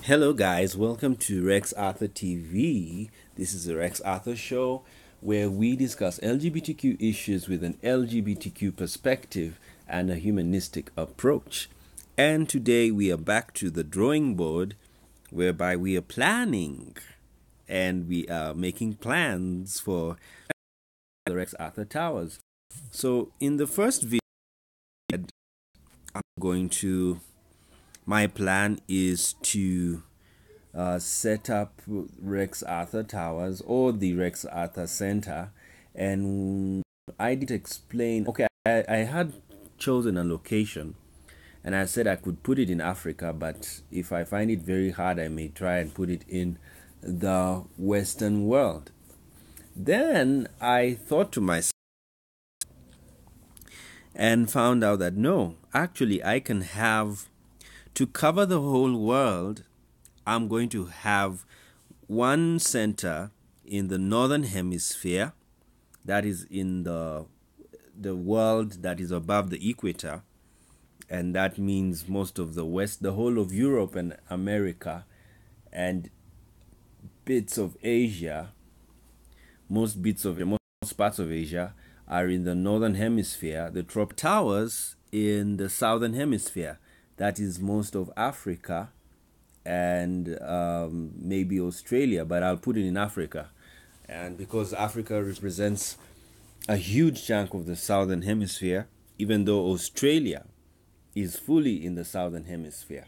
Hello guys, welcome to Rex Arthur TV. This is the Rex Arthur Show where we discuss LGBTQ issues with an LGBTQ perspective and a humanistic approach. And today we are back to the drawing board whereby we are planning and we are making plans for the Rex Arthur Towers. So in the first video, my plan is to set up Rex Arthur Towers or the Rex Arthur Center, and I did explain. Okay, I had chosen a location, and I said I could put it in Africa, but if I find it very hard, I may try and put it in the Western world. Then I thought to myself and found out that no, actually I can have, to cover the whole world, I'm going to have one center in the northern hemisphere, that is in the world that is above the equator, and that means most of the west, the whole of Europe and America and bits of Asia. Most parts of Asia are in the northern hemisphere. The tropical towers in the southern hemisphere, that is most of Africa and maybe Australia, but I'll put it in Africa. And because Africa represents a huge chunk of the southern hemisphere, even though Australia is fully in the southern hemisphere.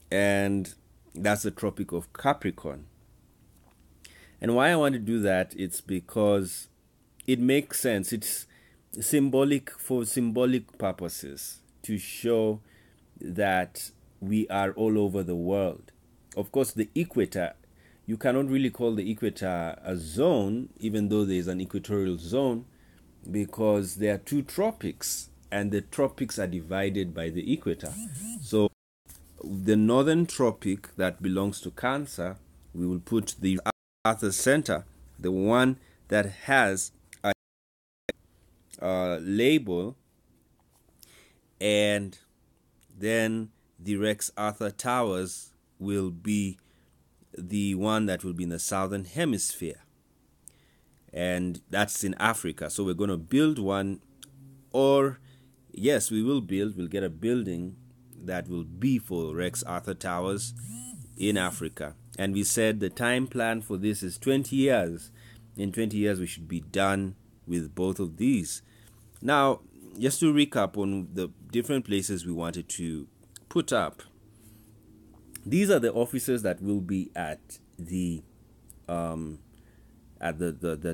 And that's the Tropic of Capricorn. And why I want to do that, it's because it makes sense. It's symbolic for symbolic purposes to show that we are all over the world. Of course, the equator, you cannot really call the equator a zone, even though there is an equatorial zone, because there are two tropics, and the tropics are divided by the equator. So the northern tropic that belongs to Cancer, we will put the Arthur Center, the one that has a label, and then the Rex Arthur Towers will be the one that will be in the southern hemisphere, and that's in Africa. So we're going to build one, or yes, we'll get a building that will be for Rex Arthur Towers in Africa. And we said the time plan for this is 20 years. In 20 years we should be done with both of these. Now, just to recap on the different places we wanted to put up, these are the offices that will be at the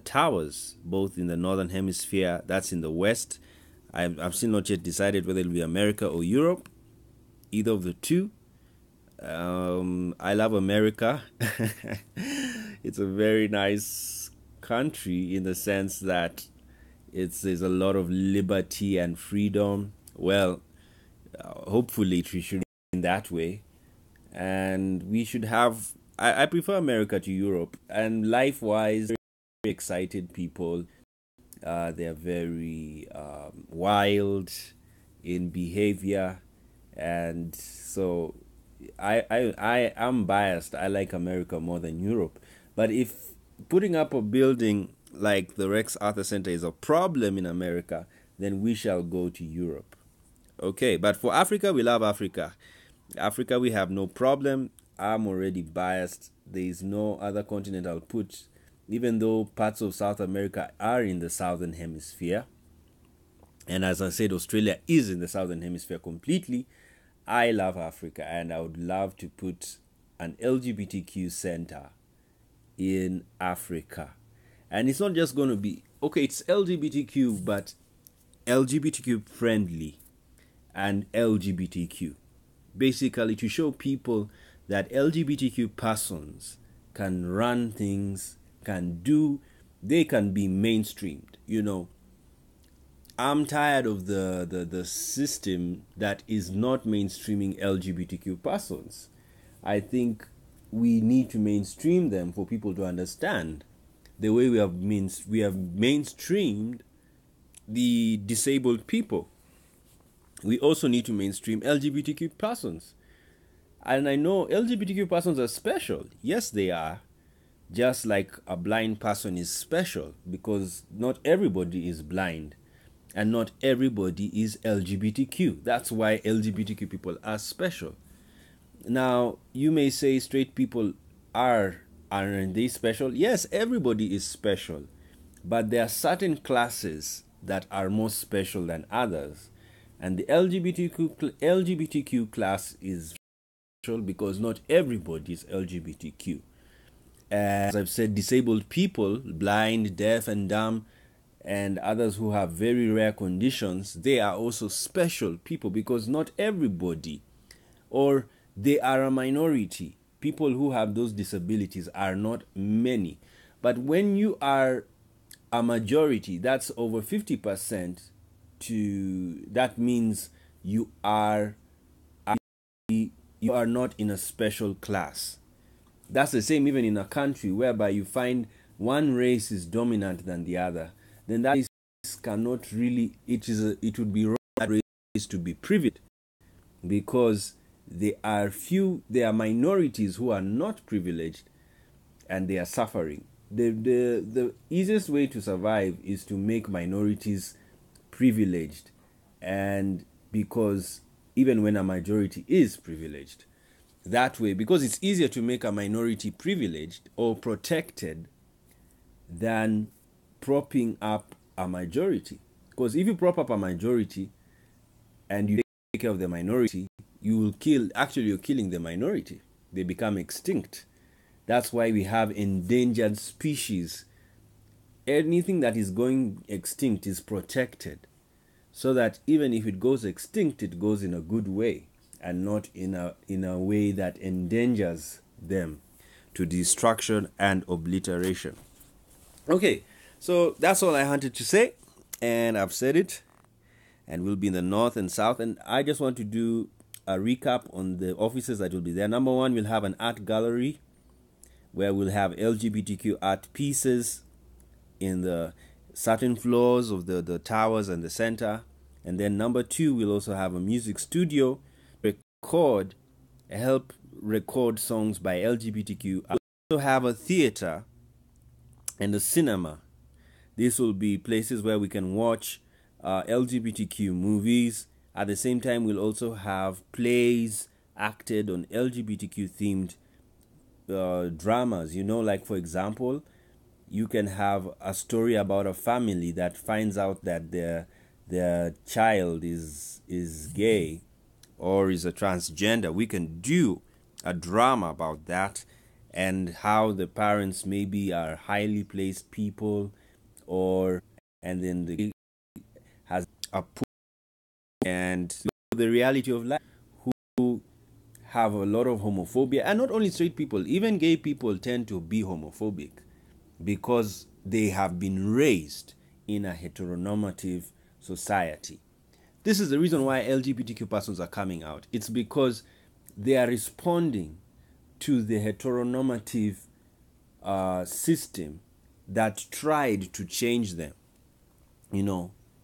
towers, both in the northern hemisphere, that's in the west. I've still not yet decided whether it'll be America or Europe, either of the two. I love America. It's a very nice country in the sense that there's a lot of liberty and freedom. Well, hopefully it should be in that way, and we should have. I prefer America to Europe, and life-wise, very excited people. They are very wild in behavior, and so I am biased. I like America more than Europe. But if putting up a building like the Rex Arthur Center is a problem in America, then we shall go to Europe. Okay, but for Africa, we love Africa. Africa, we have no problem. I'm already biased. There is no other continent I'll put, even though parts of South America are in the southern hemisphere. And as I said, Australia is in the southern hemisphere completely. I love Africa, and I would love to put an LGBTQ center in Africa. And it's not just going to be, okay, it's LGBTQ, but LGBTQ friendly and LGBTQ. Basically, to show people that LGBTQ persons can run things, they can be mainstreamed. You know, I'm tired of the system that is not mainstreaming LGBTQ persons. I think we need to mainstream them for people to understand the way we have mainstreamed the disabled people. We also need to mainstream LGBTQ persons. And I know LGBTQ persons are special. Yes, they are. Just like a blind person is special, because not everybody is blind and not everybody is LGBTQ. That's why LGBTQ people are special. Now, you may say straight people aren't they special? Yes, everybody is special. But there are certain classes that are more special than others. And the LGBTQ class is special because not everybody is LGBTQ. As I've said, disabled people, blind, deaf, and dumb, and others who have very rare conditions, they are also special people because not everybody, or they are a minority. People who have those disabilities are not many. But when you are a majority, that's over 50%, that means you are not in a special class. That's the same even in a country whereby you find one race is dominant than the other. Then that race cannot really, it would be wrong for that race to be privileged, because there are minorities who are not privileged and they are suffering. The easiest way to survive is to make minorities privileged, and because even when a majority is privileged, that way, because it's easier to make a minority privileged or protected than propping up a majority. Because if you prop up a majority and you take care of the minority, you're killing the minority. They become extinct. That's why we have endangered species. Anything that is going extinct is protected, so that even if it goes extinct, it goes in a good way and not in a way that endangers them to destruction and obliteration. Okay, so that's all I wanted to say, and I've said it, and we'll be in the north and south. And I just want to do a recap on the offices that will be there. Number one, we'll have an art gallery where we'll have LGBTQ art pieces in the certain floors of the towers and the center. And then number two, we'll also have a music studio, help record songs by LGBTQ. We'll also have a theater and a cinema. These will be places where we can watch LGBTQ movies. At the same time, we'll also have plays acted on LGBTQ themed dramas. Like for example, you can have a story about a family that finds out that their child is gay or is a transgender. We can do a drama about that, and how the parents maybe are highly placed people, and then the has a poor, and the reality of life, who have a lot of homophobia. And not only straight people, even gay people tend to be homophobic because they have been raised in a heteronormative society. This is the reason why LGBTQ persons are coming out. It's because they are responding to the heteronormative system that tried to change them.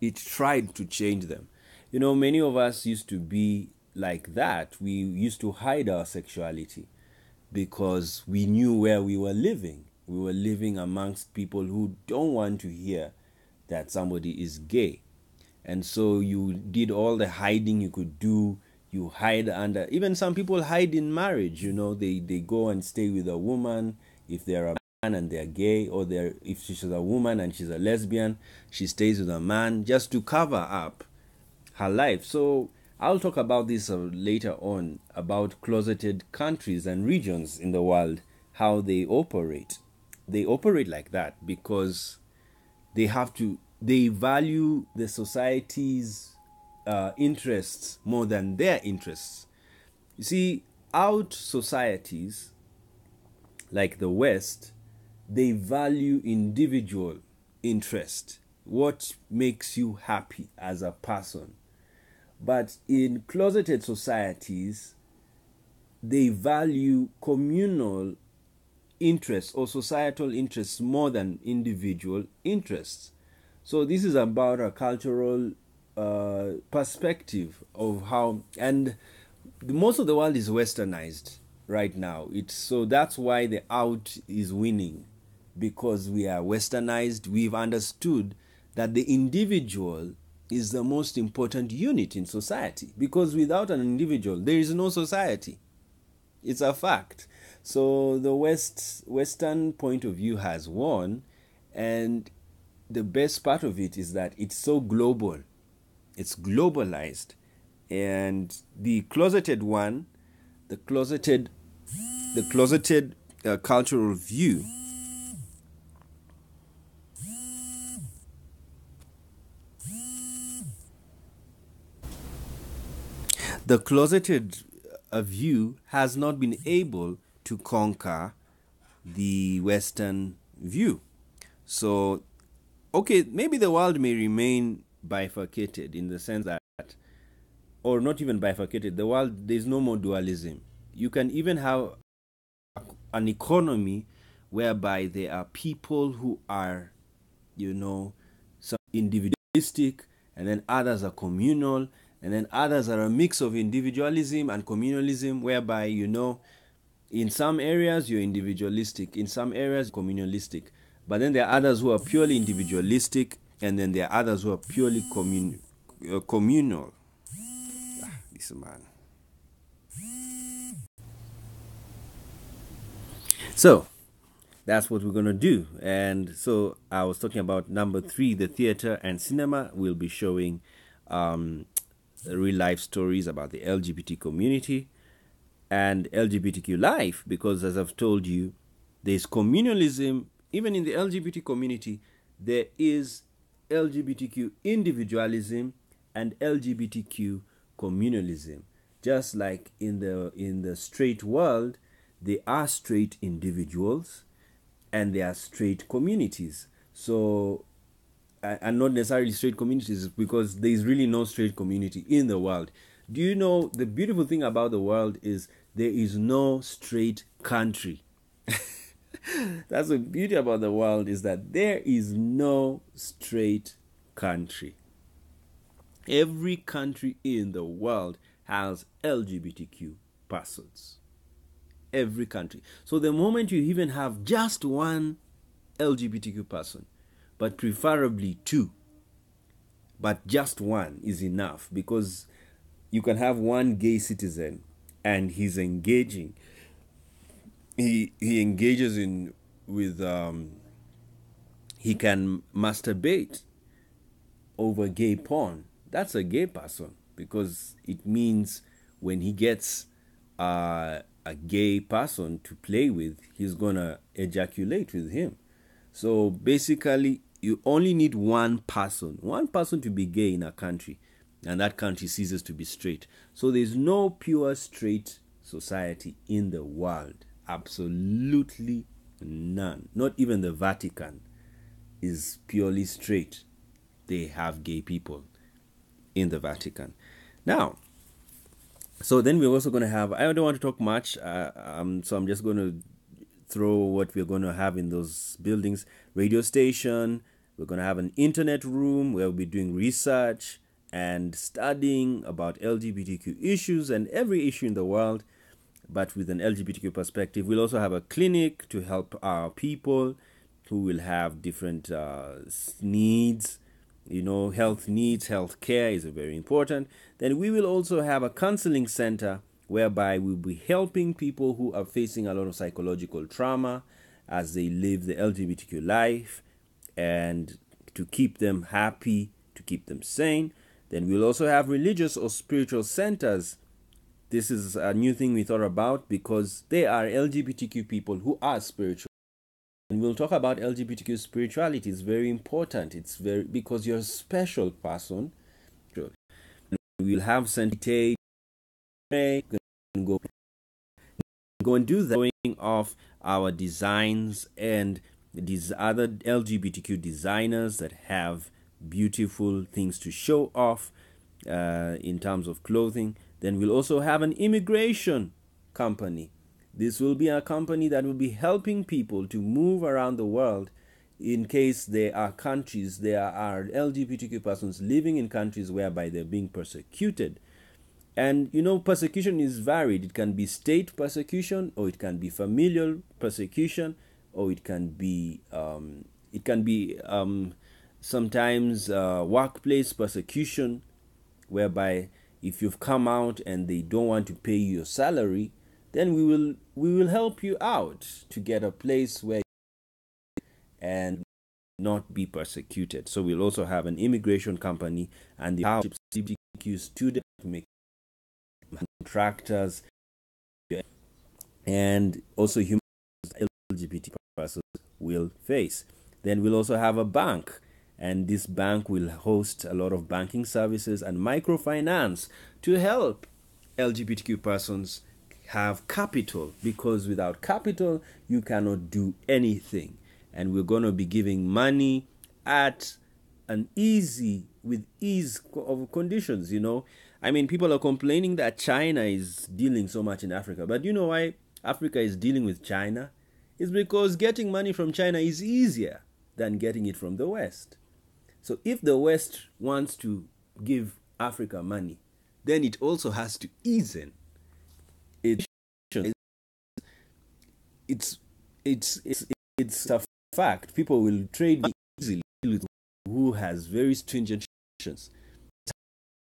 It tried to change them. Many of us used to be like that. We used to hide our sexuality because we knew where we were living. We were living amongst people who don't want to hear that somebody is gay. And so you did all the hiding you could do. You hide under, even some people hide in marriage. They go and stay with a woman if they're a man and they're gay, or if she's a woman and she's a lesbian, she stays with a man just to cover up her life. So I'll talk about this later on, about closeted countries and regions in the world, how they operate. They operate like that because they value the society's interests more than their interests. You see, out societies like the West, they value individual interest, what makes you happy as a person. But in closeted societies, they value communal interests or societal interests more than individual interests. So this is about a cultural perspective of how, and most of the world is westernized right now. It's so that's why the out is winning, because we are westernized. We've understood that the individual is the most important unit in society, because without an individual there is no society. It's a fact. So the western point of view has won, and the best part of it is that it's so global. It's globalized, and the closeted one, the closeted cultural view, the closeted view has not been able to conquer the Western view. So, okay, maybe the world may remain bifurcated in the sense that, or not even bifurcated, the world, there's no more dualism. You can even have an economy whereby there are people who are, some individualistic, and then others are communal, and then others are a mix of individualism and communalism, whereby, in some areas you're individualistic, in some areas communalistic. But then there are others who are purely individualistic, and then there are others who are purely communal. This man. So that's what we're going to do. And so I was talking about number 3, the theater and cinema will be showing real life stories about the LGBT community and LGBTQ life, because as I've told you, there's communalism. Even in the LGBT community, there is LGBTQ individualism and LGBTQ communalism. Just like in the straight world, there are straight individuals and there are straight communities. So, and not necessarily straight communities, because there is really no straight community in the world. Do you know the beautiful thing about the world is there is no straight country. That's the beauty about the world, is that there is no straight country. Every country in the world has LGBTQ persons. Every country. So the moment you even have just one LGBTQ person, but preferably 2, but just one is enough, because you can have one gay citizen and he's engaging. He engages in with he can masturbate over gay porn. That's a gay person, because it means when he gets a gay person to play with, he's gonna ejaculate with him. So basically, you only need one person to be gay in a country, and that country ceases to be straight. So there's no pure straight society in the world. Absolutely none. Not even the Vatican is purely straight. They have gay people in the Vatican. Now, so then we're also going to have, I don't want to talk much, so I'm just going to throw what we're going to have in those buildings. Radio station, we're going to have an internet room where we'll be doing research and studying about LGBTQ issues and every issue in the world, but with an LGBTQ perspective. We'll also have a clinic to help our people who will have different needs. Health needs, health care is very important. Then we will also have a counseling center whereby we'll be helping people who are facing a lot of psychological trauma as they live the LGBTQ life, and to keep them happy, to keep them sane. Then we'll also have religious or spiritual centers. This is a new thing we thought about, because there are LGBTQ people who are spiritual. And we'll talk about LGBTQ spirituality. It's very important. It's very, because you're a special person. We'll have Sante go and do that, showing off our designs and these other LGBTQ designers that have beautiful things to show off in terms of clothing. Then we'll also have an immigration company. This will be a company that will be helping people to move around the world in case there are LGBTQ persons living in countries whereby they're being persecuted. And persecution is varied. It can be state persecution, or it can be familial persecution, or it can be sometimes workplace persecution, whereby if you've come out and they don't want to pay you your salary, then we will help you out to get a place where and not be persecuted. So we'll also have an immigration company and the LGBTQ students to make contractors and also human LGBT persons will face. Then we'll also have a bank, and this bank will host a lot of banking services and microfinance to help LGBTQ persons have capital, because without capital you cannot do anything. And we're going to be giving money at with ease of conditions. I mean, people are complaining that China is dealing so much in Africa, but you know why Africa is dealing with China? It's because getting money from China is easier than getting it from the West. So if the West wants to give Africa money, then it also has to ease in. It's it's a fact. People will trade easily with who has very stringent conditions.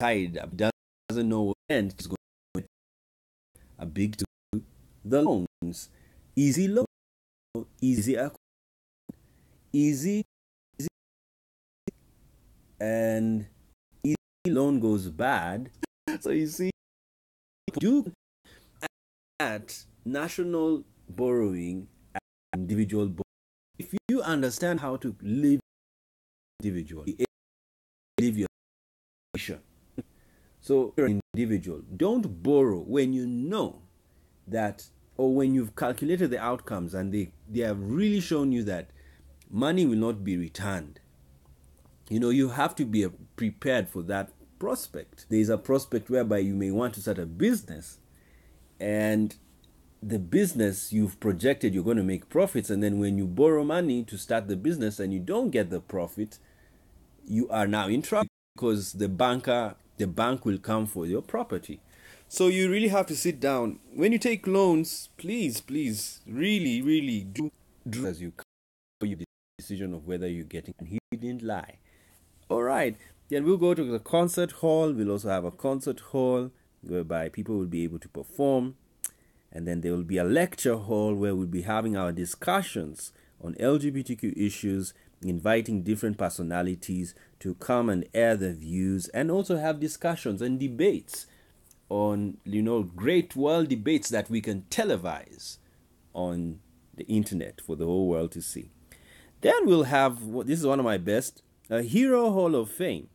Tied up, doesn't know when it's going. A big to the loans, easy loan, easy, easy, and easy loan goes bad. So you see, do at national borrowing and individual borrowing. If you understand how to live individually, live your nation. So you're an individual. Don't borrow when you know that, or when you've calculated the outcomes and they have really shown you that money will not be returned. You have to be prepared for that prospect. There is a prospect whereby you may want to start a business, and the business you've projected you're going to make profits, and then when you borrow money to start the business and you don't get the profit, you are now in trouble, because the bank will come for your property. So you really have to sit down. When you take loans, please really do as you can for your decision of whether you're getting. And he didn't lie. All right, then we'll go to the concert hall. We'll also have a concert hall whereby people will be able to perform. And then there will be a lecture hall where we'll be having our discussions on LGBTQ issues, inviting different personalities to come and air their views, and also have discussions and debates on, great world debates that we can televise on the internet for the whole world to see. Then we'll have, this is one of my best, a Hero Hall of Fame,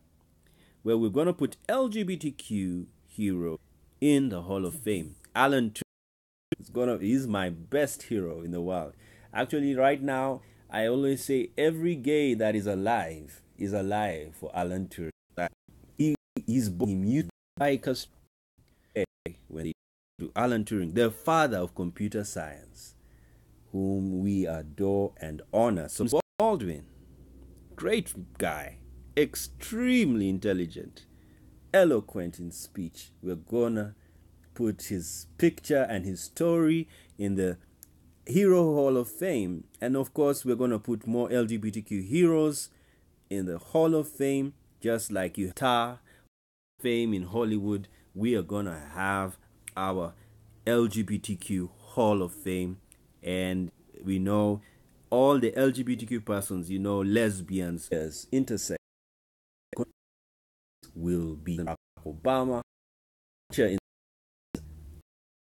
where we're going to put LGBTQ hero in the Hall of Fame. Alan Turing he's my best hero in the world. Actually, right now, I always say every gay that is alive for Alan Turing. He's born like us when they do Alan Turing, the father of computer science, whom we adore and honor. So Baldwin, great guy, extremely intelligent, eloquent in speech. We're gonna put his picture and his story in the Hero Hall of Fame. And of course, we're gonna put more LGBTQ heroes in the Hall of Fame, just like you have fame in Hollywood. We are gonna have our LGBTQ Hall of Fame, and we know all the LGBTQ persons, lesbians, as intersex, will be Obama,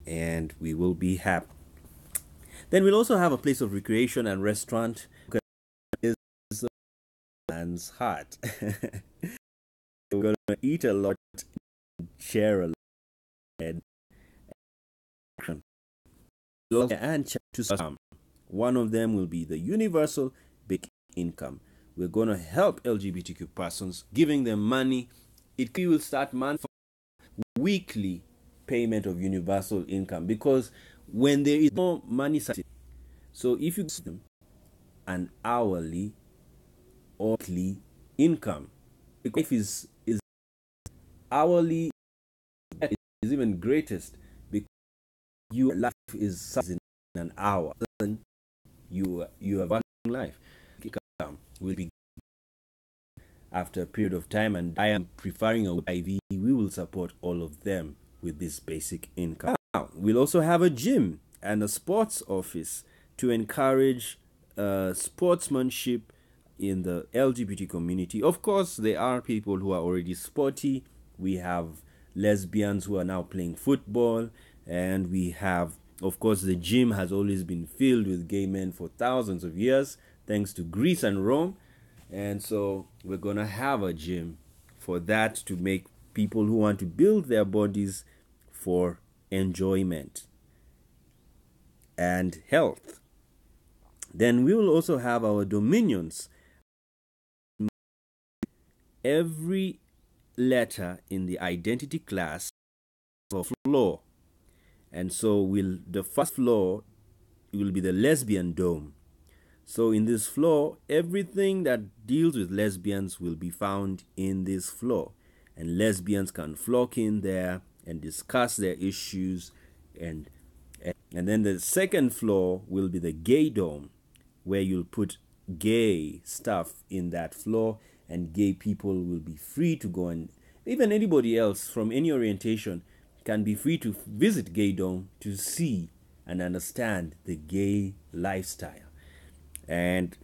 and we will be happy. Then we'll also have a place of recreation and restaurant. Is man's heart. We're gonna eat a lot, share a lot, and to some. One of them will be the universal basic income. We're going to help LGBTQ persons, giving them money. We will start weekly payment of universal income, because when there is no money, so if you give them an hourly or weekly income, if is hourly even greatest because your life is in an hour. You have one life. Will be after a period of time, and I am preferring a IV. We will support all of them with this basic income. Now, we'll also have a gym and a sports office to encourage sportsmanship in the LGBT community. Of course, there are people who are already sporty. We have lesbians who are now playing football, and we have, of course, the gym has always been filled with gay men for thousands of years, thanks to Greece and Rome. And so we're going to have a gym for that, to make people who want to build their bodies for enjoyment and health. Then we will also have our dominions. Every letter in the identity class of floor. And so the first floor will be the lesbian dome. So in this floor, everything that deals with lesbians will be found in this floor. And lesbians can flock in there and discuss their issues. And then the second floor will be the gay dome, where you'll put gay stuff in that floor, and gay people will be free to go, and even anybody else from any orientation can be free to visit Gay Dome to see and understand the gay lifestyle. And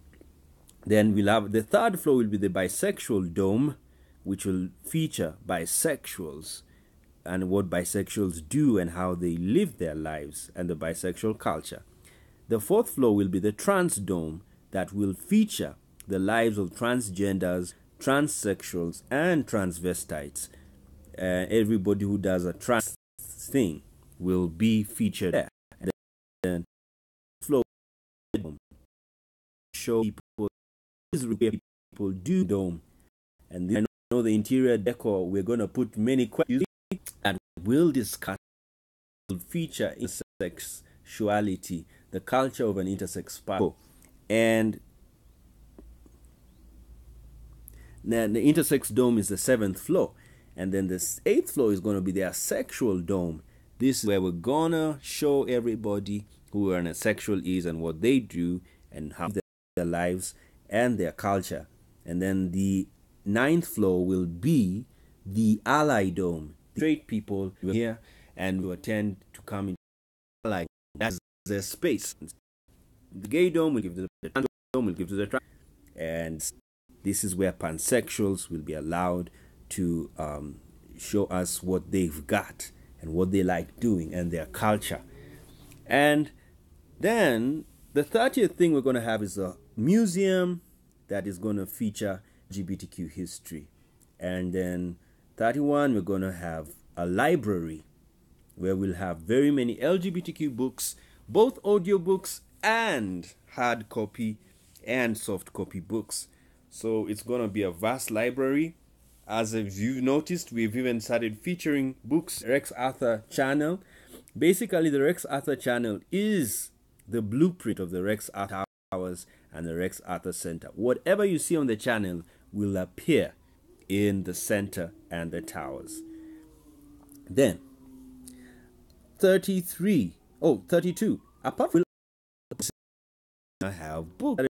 then we'll have the third floor will be the bisexual dome, which will feature bisexuals and what bisexuals do and how they live their lives and the bisexual culture. The fourth floor will be the trans dome, that will feature the lives of transgenders, transsexuals, and transvestites. Everybody who does a trans thing will be featured there. Then floor show people this is where people do dome. And I know the interior decor, we're going to put many questions that will discuss, will feature intersexuality, the culture of an intersex party. And then the intersex dome is the 7th floor. And then the 8th floor is going to be their sexual dome. This is where we're going to show everybody who an asexual is and what they do and how their lives and their culture. And then the 9th floor will be the ally dome. Straight people here and will tend to come into ally. That's their space. The gay dome will give to the trans dome, will give to the trans. And this is where pansexuals will be allowed to show us what they've got and what they like doing and their culture. And then the 30th thing we're going to have is a museum that is going to feature LGBTQ history. And then 31, we're going to have a library where we'll have very many LGBTQ books, both audiobooks and hard copy and soft copy books. So it's going to be a vast library. As you've noticed, we've even started featuring books. Rex Arthur channel. Basically, the Rex Arthur channel is the blueprint of the Rex Arthur Towers and the Rex Arthur Center. Whatever you see on the channel will appear in the center and the towers. Then 32. Apart from I have books.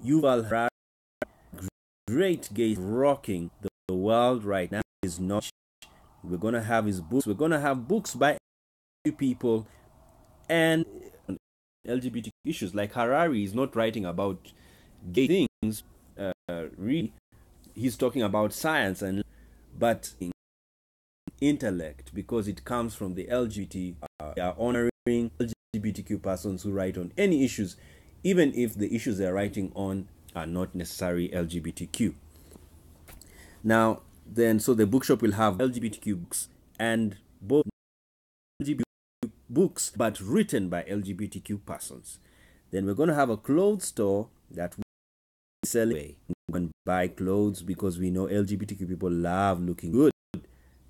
Yuval Harari, great gay rocking the world right now, is not. We're gonna have his books. We're gonna have books by people and LGBT issues. Like Harari is not writing about gay things. Really, he's talking about science but intellect, because it comes from the LGBT. They are honoring LGBTQ persons who write on any issues, even if the issues they're writing on are not necessarily LGBTQ. Now, then, so the bookshop will have LGBTQ books and both LGBTQ books, but written by LGBTQ persons. Then we're going to have a clothes store that we sell away. We can buy clothes because we know LGBTQ people love looking good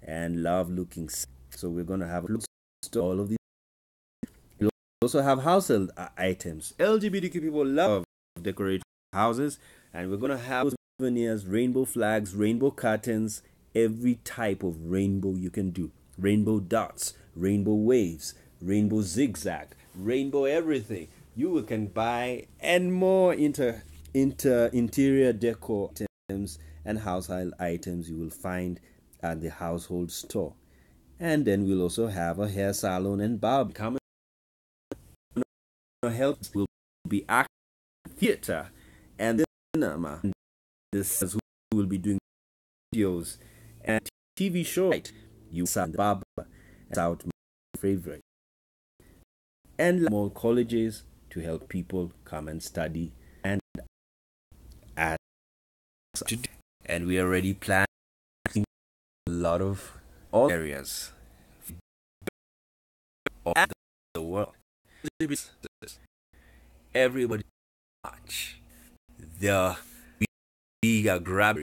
and love looking sick. So we're going to have a clothes store, all of these. We'll also have household items. LGBTQ people love decorating houses, and we're going to have souvenirs, rainbow flags, rainbow curtains, every type of rainbow you can do. Rainbow dots, rainbow waves, rainbow zigzag, rainbow everything. You can buy and more interior decor items and household items you will find at the household store. And then we'll also have a hair salon and barber. Come and help. Will be acting theater and cinema. This is who will be doing videos and TV shows. You sound barber out my favorite. And more colleges to help people come and study and add. And we already planning a lot of all areas of the world. Everybody watch the bigger grab.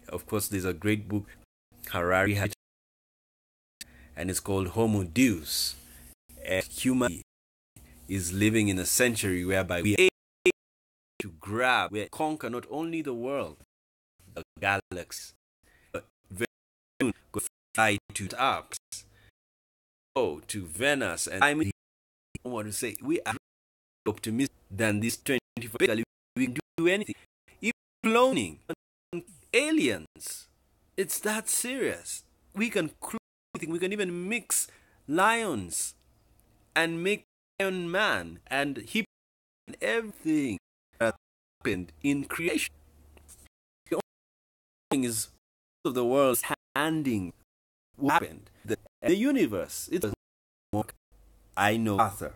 Of course, there's a great book Harari had, and it's called Homo Deus. And human is living in a century whereby we are able to grab, we conquer not only the world, the galaxy, but very soon go fly to Arcs, go to Venus, and I want to say we are optimistic than this 24. We can do anything, even cloning aliens. It's that serious. We can clone anything. We can even mix lions and make Lion Man and hip and everything that happened in creation. The only thing is of the world's handing what happened. The universe. It's I know Arthur.